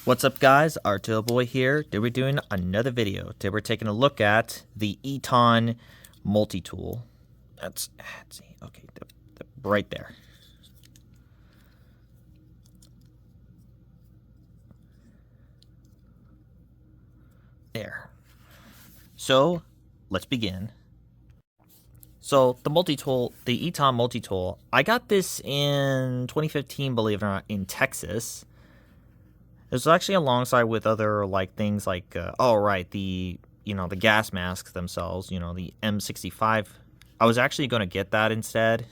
What's up, guys? Boy here. Today we're doing another video. Today we're taking a look at the Eton multi-tool. Let's see. Okay, right there. There. So let's begin. So the multi-tool, the Eton multi-tool, I got this in 2015, believe it or not, in Texas. It was actually alongside with other things like the gas masks themselves, the M65. I was actually going to get that instead,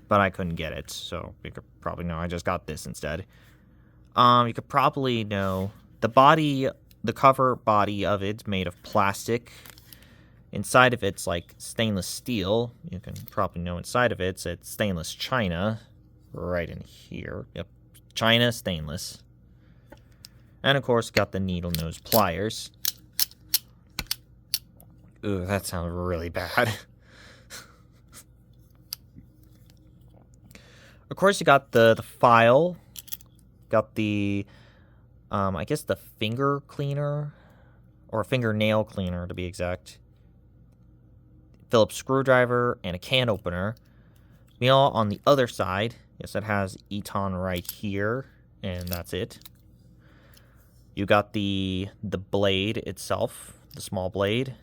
but I couldn't get it, so you could probably know I just got this instead. You could probably know the cover body of it's made of plastic. Inside of it's like stainless steel. You can probably know inside of it's stainless china, right in here. Yep. China stainless. And of course, got the needle nose pliers. Ooh, that sounds really bad. Of course, you got the file. Got the, I guess the finger cleaner. Or fingernail cleaner, to be exact. Phillips screwdriver and a can opener. Meanwhile, on the other side, yes, it has Eton right here, and that's it. You got the blade itself, the small blade.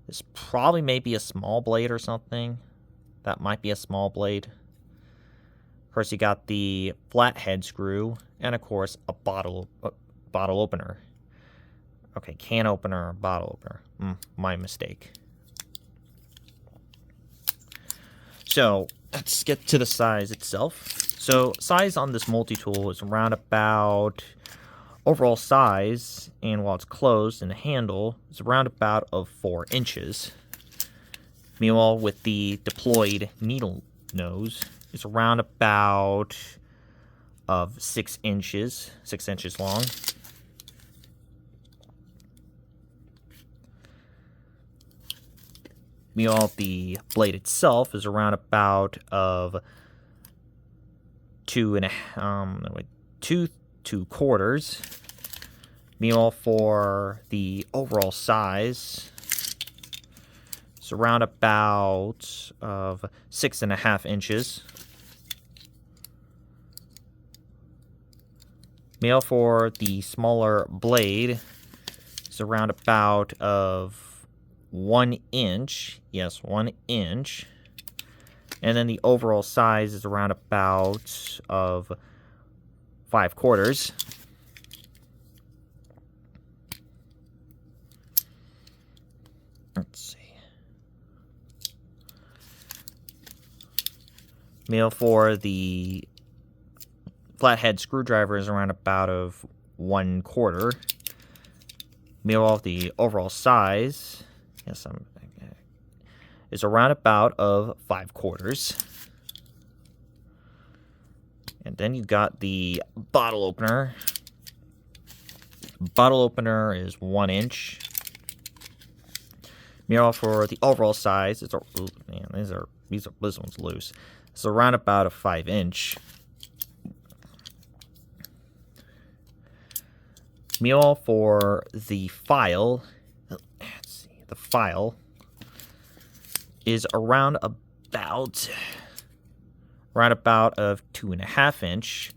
This probably may be a small blade or something. That might be a small blade. Of course, you got the flathead screw, and of course, a bottle opener. Okay, can opener, bottle opener. My mistake. So let's get to the size itself. So size on this multi-tool is around about, overall size, and while it's closed and the handle, is around about of 4 inches. Meanwhile, with the deployed needle nose, it's around about of 6 inches long. Meanwhile, the blade itself is around about of 2 quarters. Meanwhile, for the overall size, it's around about of 6.5 inches. Meanwhile, for the smaller blade, it's around about of 1 inch. Yes, 1 inch. And then the overall size is around about of 5 quarters. Let's see. Meal for the flathead screwdriver is around about of 1 quarter. Meal of the overall size, yes, is around about of 5 quarters. And then you got the bottle opener. Bottle opener is 1 inch. Meanwhile, for the overall size, this one's loose. It's around about a 5 inch. Meanwhile, for the file, the file is around about of 2.5 inch.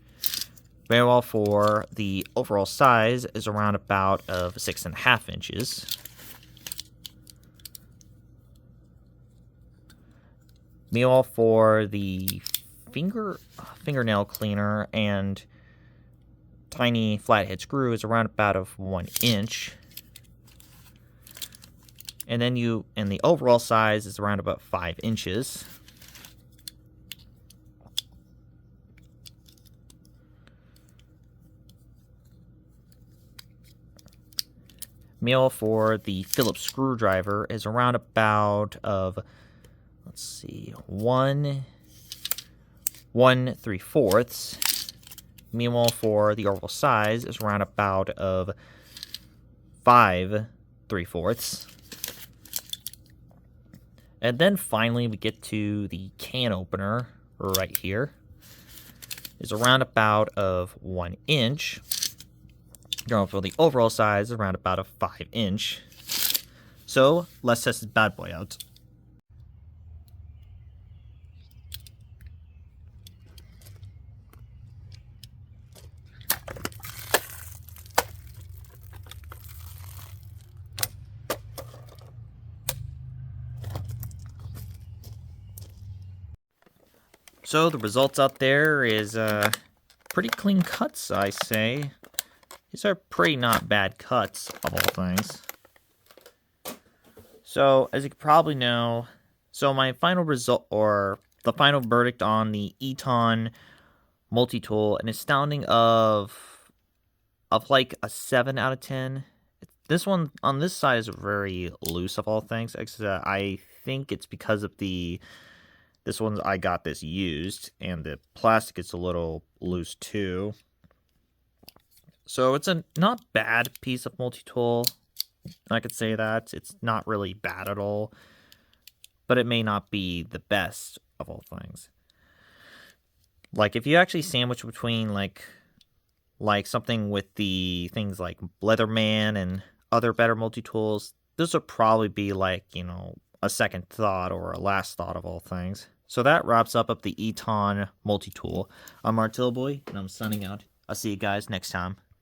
Meanwhile, for the overall size is around about of 6.5 inches. Meanwhile, for the fingernail cleaner and tiny flathead screw is around about of 1 inch. And then the overall size is around about 5 inches. Meanwhile, for the Phillips screwdriver is around about of, let's see, 1/3. Meanwhile, for the overall size is around about of 5/3. And then finally we get to the can opener right here. is around about of 1 inch. Going for the overall size, around about a 5-inch. So let's test this bad boy out. So the results out there is pretty clean cuts, I say. These are pretty not bad cuts, of all things. So, as you can probably know, my final result, or the final verdict on the Eton multi-tool, an astounding of like a 7 out of 10. This one on this side is very loose, of all things. I think it's because of this one I got this used, and the plastic is a little loose too. So it's a not bad piece of multi-tool. I could say that. It's not really bad at all. But it may not be the best of all things. Like, if you actually sandwich between, like something with the things like Leatherman and other better multi-tools, this would probably be, like, you know, a second thought or a last thought of all things. So that wraps up the Eton multi-tool. I'm Martilboy, and I'm signing out. I'll see you guys next time.